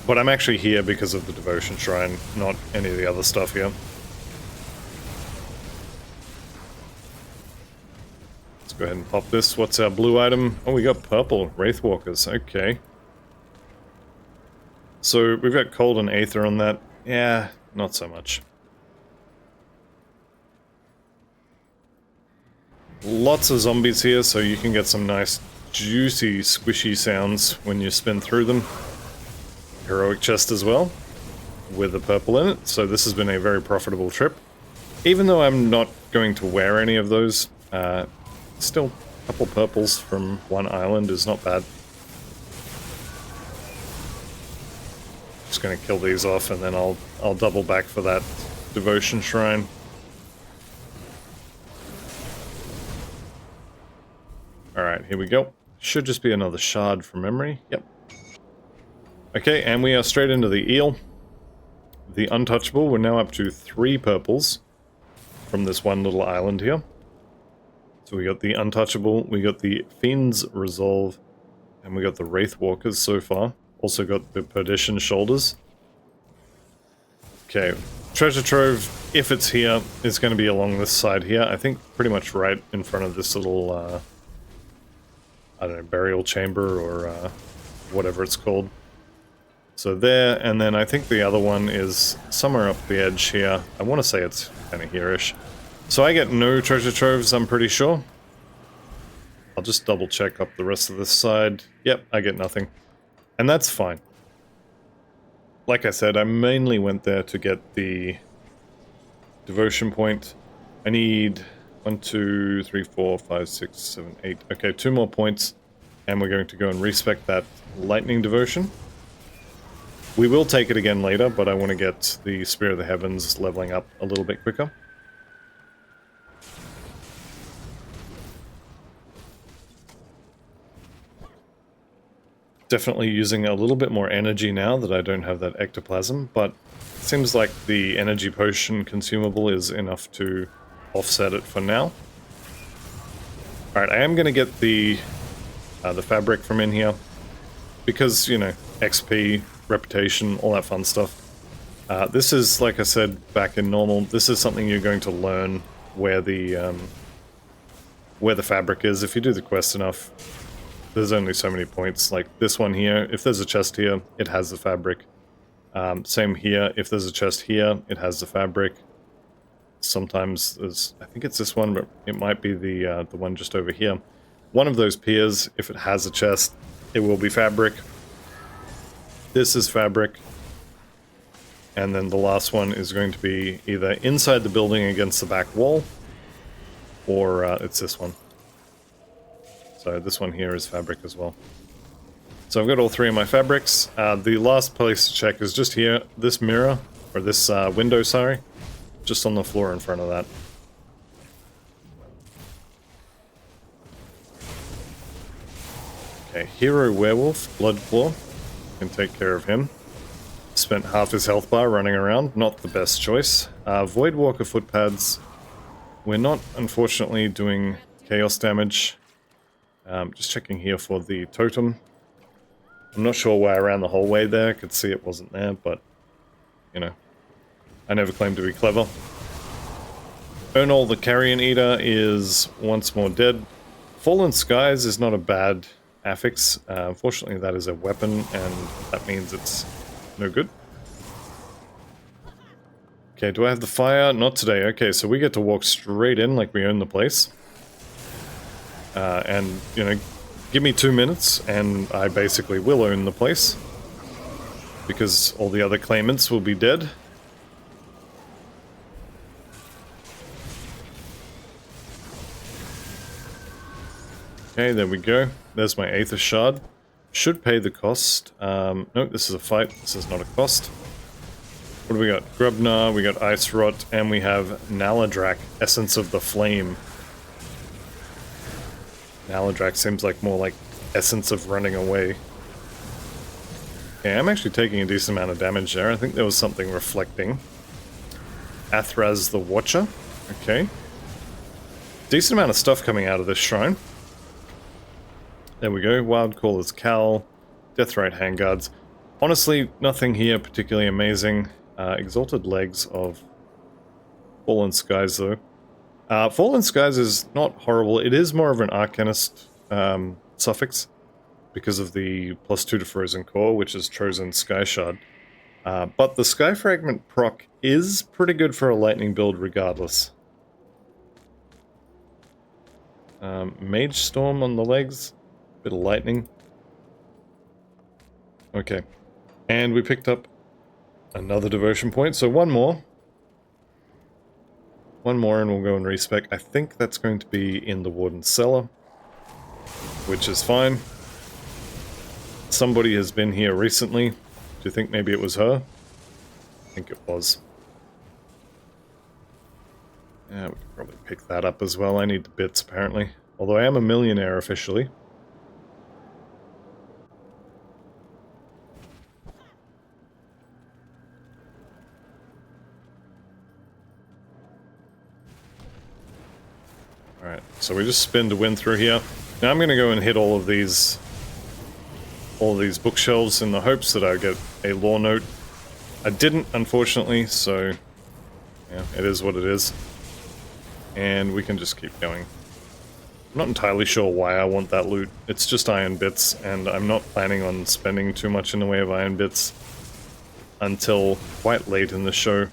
But I'm actually here because of the devotion shrine, not any of the other stuff here. Let's go ahead and pop this. What's our blue item? Oh, we got purple Wraithwalkers. Okay. So we've got cold and aether on that. Yeah, not so much. Lots of zombies here, so you can get some nice, juicy, squishy sounds when you spin through them. Heroic chest as well, with the purple in it, so this has been a very profitable trip. Even though I'm not going to wear any of those, still a couple purples from one island is not bad. Just gonna kill these off and then I'll double back for that devotion shrine. Alright, here we go. Should just be another shard from memory. Yep. Okay, and we are straight into the eel. The untouchable, we're now up to 3 purples from this one little island here. So we got the untouchable, we got the Fiend's Resolve, and we got the Wraithwalkers so far. Also got the Perdition Shoulders. Okay, treasure trove, if it's here, is going to be along this side here. I think pretty much right in front of this little, I don't know, burial chamber or whatever it's called. So there, and then I think the other one is somewhere up the edge here. I want to say it's kind of here-ish. So I get no treasure troves, I'm pretty sure. I'll just double check up the rest of this side. Yep, I get nothing. And that's fine. Like I said, I mainly went there to get the devotion point. I need 1, 2, 3, 4, 5, 6, 7, 8. Okay, 2 more points. And we're going to go and respec that lightning devotion. We will take it again later, but I want to get the Spear of the Heavens leveling up a little bit quicker. Definitely using a little bit more energy now that I don't have that ectoplasm, but it seems like the energy potion consumable is enough to offset it for now. Alright, I am going to get the fabric from in here, because, you know, XP, reputation, all that fun stuff. This is, like I said back in normal, this is something you're going to learn where the fabric is. If you do the quest enough, there's only so many points. Like this one here, if there's a chest here, it has the fabric. Same here, if there's a chest here, it has the fabric. Sometimes there's, I think it's this one, but it might be the one just over here. One of those piers, if it has a chest, it will be fabric. This is fabric. And then the last one is going to be either inside the building against the back wall, or it's this one. So this one here is fabric as well. So I've got all 3 of my fabrics. The last place to check is just here, this mirror, or this window, sorry. Just on the floor in front of that. Okay, Hero Werewolf, Bloodclaw. Can take care of him. Spent half his health bar running around, not the best choice. Voidwalker footpads. We're not, unfortunately, doing chaos damage. Just checking here for the totem. I'm not sure why I ran the whole way there. I could see it wasn't there, but, you know, I never claimed to be clever. Ernol the Carrion Eater is once more dead. Fallen Skies is not a bad affix. Unfortunately, that is a weapon, and that means it's no good. Okay, do I have the fire? Not today. Okay, so we get to walk straight in like we own the place. And, you know, give me 2 minutes, and I basically will own the place. Because all the other claimants will be dead. Okay, there we go. There's my Aether Shard. Should pay the cost. No, this is a fight. This is not a cost. What do we got? Grubnar, we got Ice Rot, and we have Naladrak, Essence of the Flame. Naladrak seems like more like Essence of Running Away. Okay, I'm actually taking a decent amount of damage there. I think there was something reflecting. Athraz the Watcher. Okay. Decent amount of stuff coming out of this shrine. There we go. Wild Caller's Cowl. Deathrite Handguards. Honestly, nothing here particularly amazing. Exalted Legs of Fallen Skies, though. Fallen Skies is not horrible. It is more of an Arcanist suffix because of the +2 to Frozen Core, which is Chosen Sky Shard. But the Sky Fragment proc is pretty good for a lightning build regardless. Mage Storm on the legs. Bit of lightning. Okay. And we picked up another devotion point, so one more. One more and we'll go and respec. I think that's going to be in the Warden's cellar, which is fine. Somebody has been here recently. Do you think maybe it was her? I think it was. Yeah, we can probably pick that up as well. I need the bits, apparently. Although I am a millionaire officially. Alright, so we just spin to win through here. Now I'm going to go and hit all of these bookshelves in the hopes that I get a lore note. I didn't, unfortunately, so yeah, it is what it is. And we can just keep going. I'm not entirely sure why I want that loot. It's just iron bits, and I'm not planning on spending too much in the way of iron bits until quite late in the show.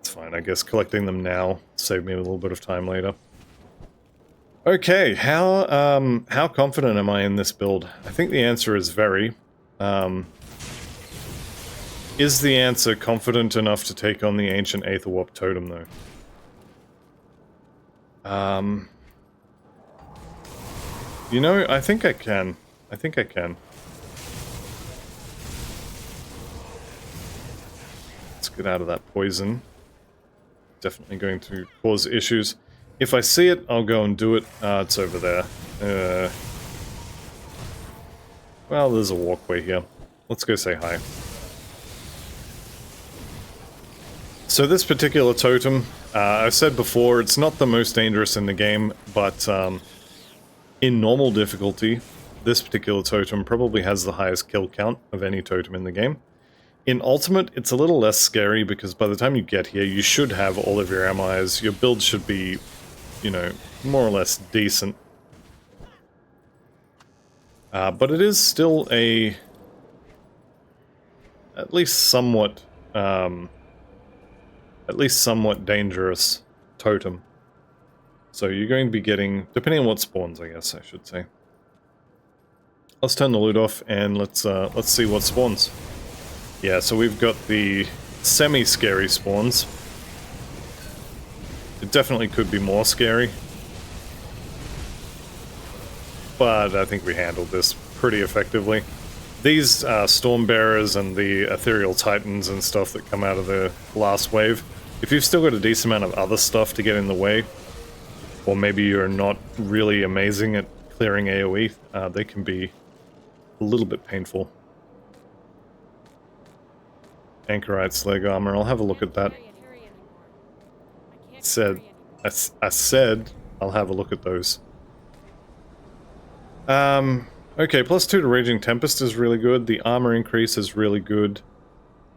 Fine, I guess collecting them now save me a little bit of time later. Okay, how confident am I in this build? I think the answer is very. Is the answer confident enough to take on the Ancient Aetherwarp Totem, though? You know, I think I can. I think I can. Let's get out of that poison. Definitely going to cause issues. If I see it, I'll go and do it. It's over there. Well, there's a walkway here. Let's go say hi. So this particular totem, I've said before, it's not the most dangerous in the game, but in normal difficulty, this particular totem probably has the highest kill count of any totem in the game. In Ultimate, it's a little less scary because by the time you get here, you should have all of your ammis. Your build should be, you know, more or less decent. But it is still a... at least somewhat dangerous totem. So you're going to be getting, depending on what spawns, I guess I should say. Let's turn the loot off and let's see what spawns. Yeah, so we've got the semi-scary spawns. It definitely could be more scary. But I think we handled this pretty effectively. These Stormbearers and the Ethereal Titans and stuff that come out of the last wave, if you've still got a decent amount of other stuff to get in the way, or maybe you're not really amazing at clearing AoE, they can be a little bit painful. Anchorite's leg armor, I'll have a look at that. I said I'll have a look at those. Okay, +2 to Raging Tempest is really good. The armor increase is really good.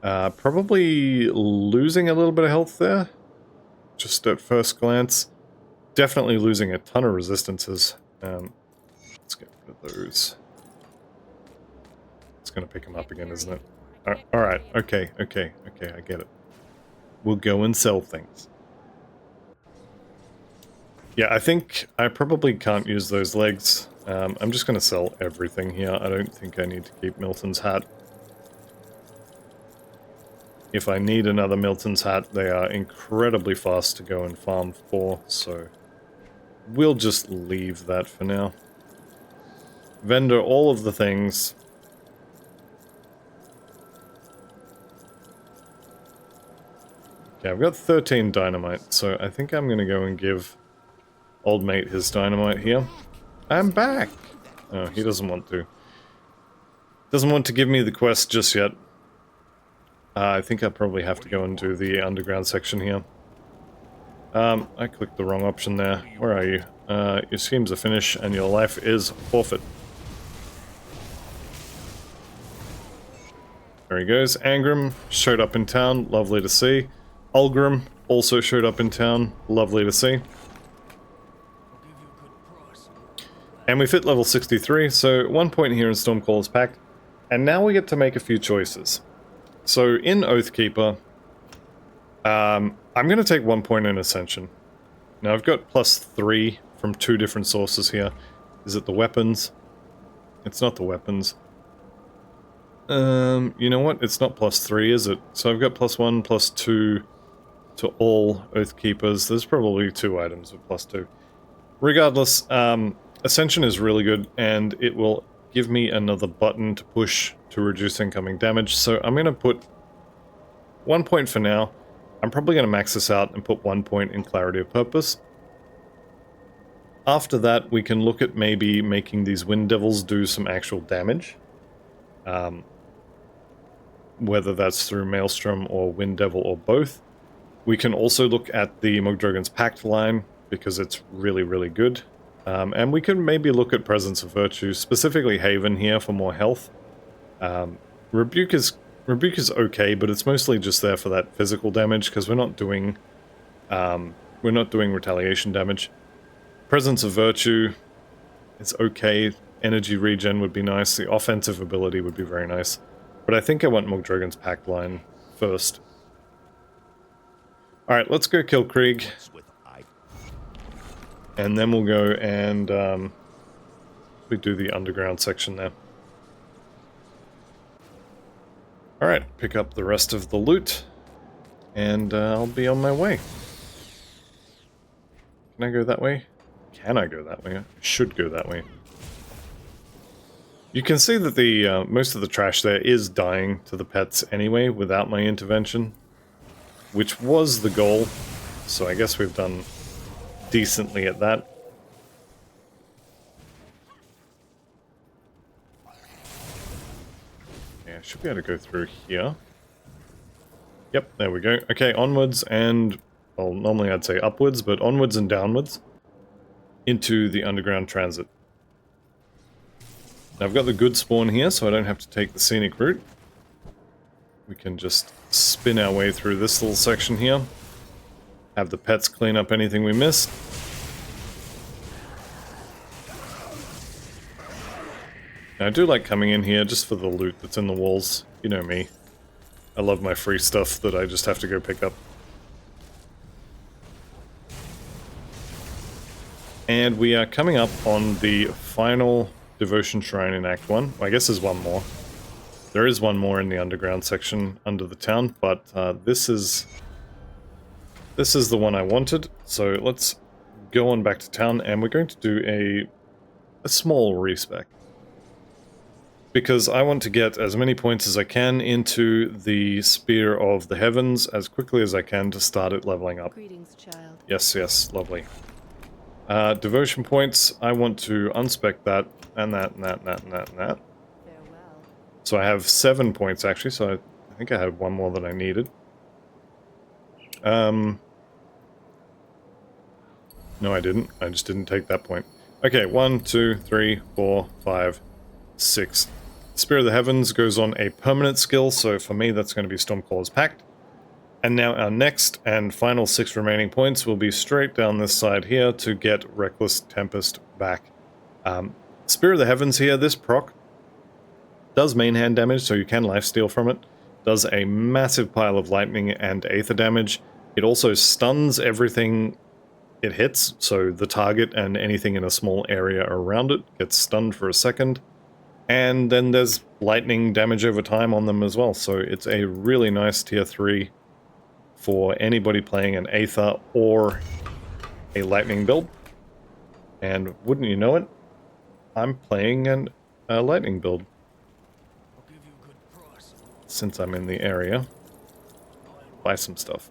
Probably losing a little bit of health there, just at first glance. Definitely losing a ton of resistances. Let's get rid of those. It's gonna pick them up again, isn't it? Alright, okay, I get it. We'll go and sell things. Yeah, I think I probably can't use those legs. I'm just gonna sell everything here. I don't think I need to keep Milton's hat. If I need another Milton's hat, they are incredibly fast to go and farm for, so we'll just leave that for now. Vendor all of the things. Okay, I've got 13 dynamite, so I think I'm gonna go and give old mate his dynamite here. I'm back! Oh, he doesn't want to. Doesn't want to give me the quest just yet. I think I probably have to go and do the underground section here. I clicked the wrong option there. Where are you? Your schemes are finished and your life is forfeit. There he goes. Angram showed up in town. Lovely to see. Ulgrim also showed up in town. Lovely to see. And we've hit level 63, so 1 point here in Stormcaller's Pact. And now we get to make a few choices. So in Oathkeeper, I'm going to take 1 point in Ascension. Now I've got +3 from 2 different sources here. Is it the weapons? It's not the weapons. You know what? It's not +3, is it? So I've got +1, +2 to all Oathkeepers. There's probably 2 items with +2. Regardless, Ascension is really good, and it will give me another button to push to reduce incoming damage, so I'm going to put 1 point for now. I'm probably going to max this out and put 1 point in Clarity of Purpose. After that, we can look at maybe making these Wind Devils do some actual damage. Whether that's through Maelstrom or Wind Devil or both. We can also look at the Mogdrogan's Pact line, because it's really, really good. And we can maybe look at Presence of Virtue, specifically Haven here for more health. Rebuke is okay, but it's mostly just there for that physical damage, because we're not doing retaliation damage. Presence of Virtue is okay. Energy regen would be nice. The offensive ability would be very nice. But I think I want Mogdrogan's Pact line first. Alright, let's go kill Krieg. And then we'll go and we do the underground section there. Alright, pick up the rest of the loot, and I'll be on my way. Can I go that way? Can I go that way? I should go that way. You can see that the most of the trash there is dying to the pets anyway, without my intervention, which was the goal, so I guess we've done decently at that. Yeah, I should be able to go through here. Yep, there we go. Okay, onwards and, well, normally I'd say upwards, but onwards and downwards into the underground transit. Now I've got the good spawn here, so I don't have to take the scenic route. We can just spin our way through this little section here. Have the pets clean up anything we missed. Now, I do like coming in here just for the loot that's in the walls. You know me. I love my free stuff that I just have to go pick up. And we are coming up on the final devotion shrine in Act 1. Well, I guess there's one more. There is one more in the underground section under the town, but this is the one I wanted. So let's go on back to town, and we're going to do a small respec. Because I want to get as many points as I can into the Spear of the Heavens as quickly as I can to start it leveling up. Greetings, child. Yes, yes, lovely. Devotion points, I want to unspec that, and that, and that, and that, and that, and that. Farewell. So I have 7 points actually, so I think I had one more than I needed. No, I didn't. I just didn't take that point. Okay, 1, 2, 3, 4, 5, 6. Spear of the Heavens goes on a permanent skill, so for me that's going to be Stormcaller's Pact. And now our next and final 6 remaining points will be straight down this side here to get Reckless Tempest back. Spear of the Heavens here, this proc does main hand damage, so you can lifesteal from it. Does a massive pile of lightning and aether damage. It also stuns everything it hits, so the target and anything in a small area around it gets stunned for a second. And then there's lightning damage over time on them as well, so it's a really nice tier 3 for anybody playing an Aether or a lightning build. And wouldn't you know it, I'm playing a lightning build. Since I'm in the area, buy some stuff.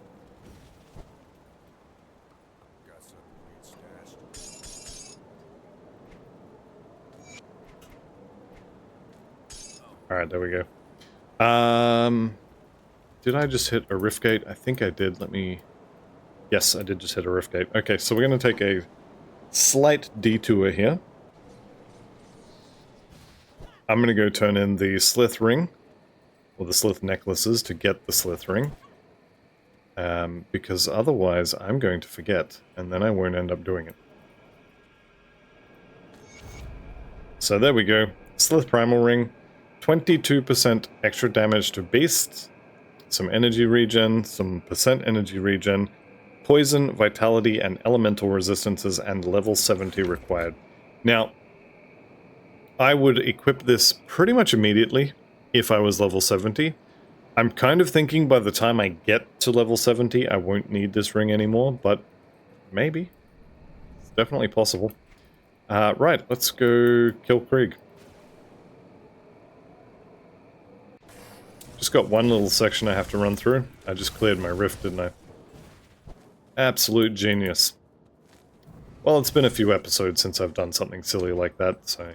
Alright, there we go. Did I just hit a rift gate? I think I did. Let me... Yes, I did just hit a rift gate. Okay, so we're going to take a slight detour here. I'm going to go turn in the Slith ring, or the Slith necklaces, to get the Slith ring. Because otherwise I'm going to forget, and then I won't end up doing it. So there we go. Slith primal ring. 22% extra damage to beasts, some energy regen, some percent energy regen, poison, vitality, and elemental resistances, and level 70 required. Now, I would equip this pretty much immediately if I was level 70. I'm kind of thinking by the time I get to level 70, I won't need this ring anymore, but maybe. It's definitely possible. Right, let's go kill Krieg. Just got one little section I have to run through. I just cleared my rift, didn't I? Absolute genius. Well, it's been a few episodes since I've done something silly like that, so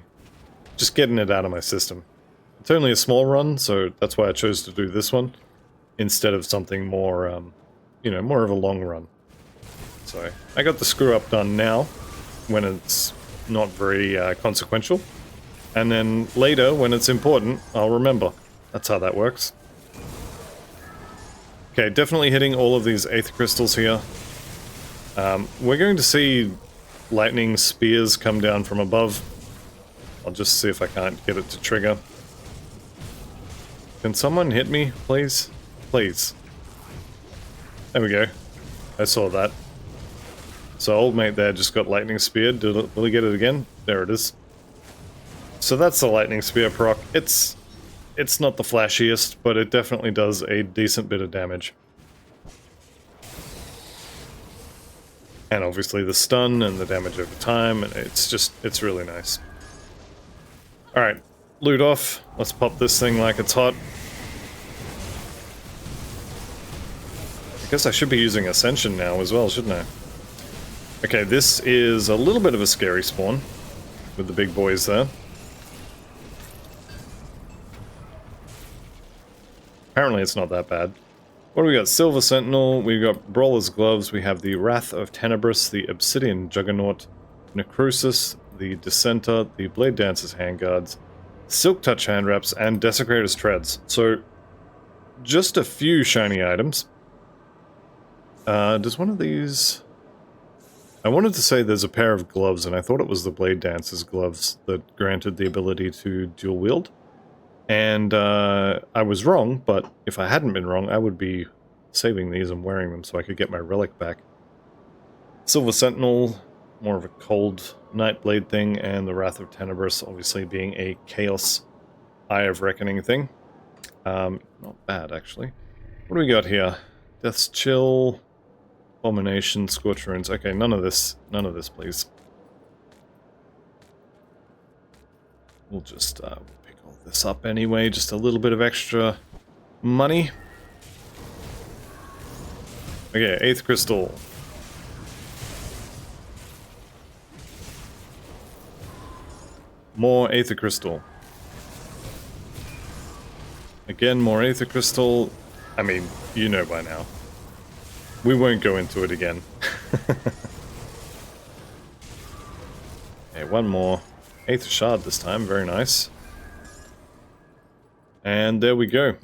just getting it out of my system. It's only a small run, so that's why I chose to do this one instead of something more, you know, more of a long run. So I got the screw up done now when it's not very consequential, and then later when it's important, I'll remember. That's how that works. Okay, definitely hitting all of these Aether Crystals here. We're going to see lightning spears come down from above. I'll just see if I can't get it to trigger. Can someone hit me, please? Please. There we go. I saw that. So old mate there just got lightning speared. Will he get it again? There it is. So that's the lightning spear proc. It's not the flashiest, but it definitely does a decent bit of damage. And obviously the stun and the damage over time, and it's really nice. Alright, loot off. Let's pop this thing like it's hot. I guess I should be using Ascension now as well, shouldn't I? Okay, this is a little bit of a scary spawn with the big boys there. Apparently it's not that bad. What do we got? Silver Sentinel, we've got Brawler's Gloves, we have the Wrath of Tenebris, the Obsidian Juggernaut, Necrosis, the Dissenter, the Blade Dancer's Handguards, Silk Touch Hand Wraps, and Desecrator's Treads. So, just a few shiny items. Does one of these... I wanted to say there's a pair of gloves, and I thought it was the Blade Dancer's gloves that granted the ability to dual wield. And I was wrong, but if I hadn't been wrong, I would be saving these and wearing them so I could get my relic back. Silver Sentinel, more of a cold Nightblade thing, and the Wrath of Tenebris obviously being a Chaos Eye of Reckoning thing. Not bad, actually. What do we got here? Death's Chill, Abomination, Scorch Runes. Okay, none of this, please. We'll just pick all this up anyway, just a little bit of extra money. Okay, 8th Crystal. More Aether Crystal. Again, more Aether Crystal. I mean, you know by now. We won't go into it again. Okay, one more. Aether Shard this time, very nice. And there we go.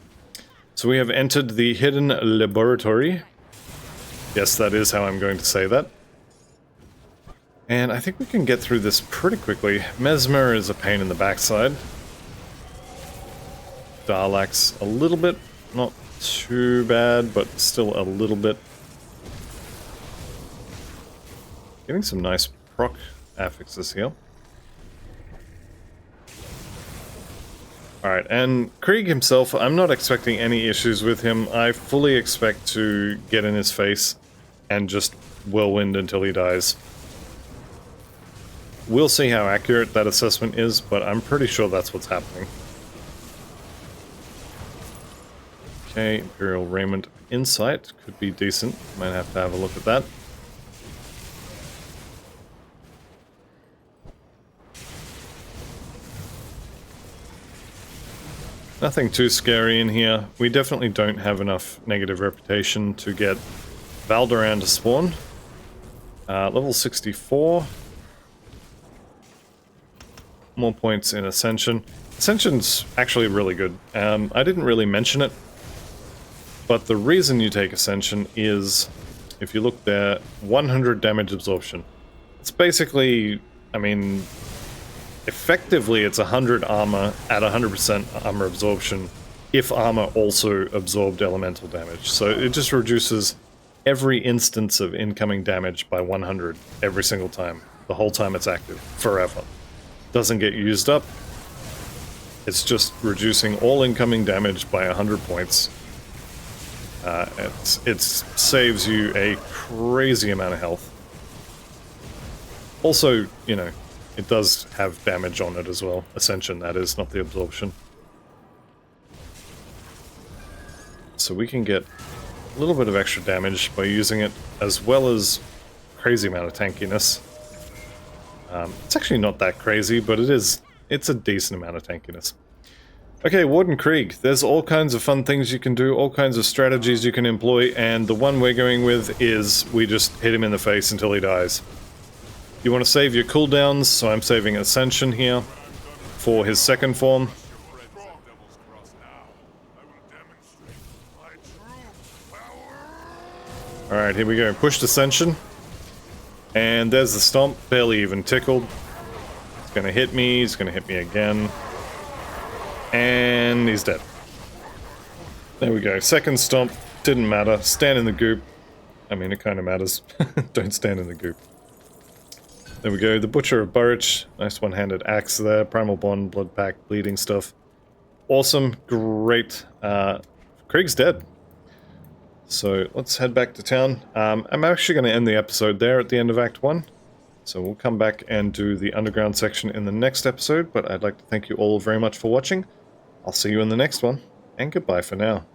So we have entered the Hidden Laboratory. Yes, that is how I'm going to say that. And I think we can get through this pretty quickly. Mesmer is a pain in the backside. Darlax a little bit, not too bad, but still a little bit. Getting some nice proc affixes here. Alright, and Krieg himself, I'm not expecting any issues with him. I fully expect to get in his face and just whirlwind until he dies. We'll see how accurate that assessment is, but I'm pretty sure that's what's happening. Okay, Imperial Raiment Insight could be decent. Might have to have a look at that. Nothing too scary in here. We definitely don't have enough negative reputation to get Valdoran to spawn. Level 64. More points in Ascension. Ascension's actually really good. I didn't really mention it, but the reason you take Ascension is, if you look there, 100 damage absorption. It's basically, I mean, effectively it's 100 armor at 100% armor absorption if armor also absorbed elemental damage. So it just reduces every instance of incoming damage by 100 every single time. The whole time it's active. Forever. Doesn't get used up. It's just reducing all incoming damage by 100 points. It saves you a crazy amount of health. Also, you know, it does have damage on it as well. Ascension, that is, not the absorption. So we can get a little bit of extra damage by using it, as well as crazy amount of tankiness. It's actually not that crazy, but it's a decent amount of tankiness. Okay, Warden Krieg. There's all kinds of fun things you can do, all kinds of strategies you can employ, and the one we're going with is we just hit him in the face until he dies. You want to save your cooldowns, so I'm saving Ascension here for his second form. Alright, here we go. Pushed Ascension. And there's the stomp, barely even tickled. He's gonna hit me, he's gonna hit me again. And he's dead. There we go. Second stomp, didn't matter. Stand in the goop. I mean, it kind of matters. Don't stand in the goop. There we go, the Butcher of Burridge. Nice one-handed axe there. Primal Bond, Blood Pact, bleeding stuff. Awesome, great. Krieg's dead. So let's head back to town. I'm actually going to end the episode there at the end of Act 1. So we'll come back and do the underground section in the next episode, but I'd like to thank you all very much for watching. I'll see you in the next one, and goodbye for now.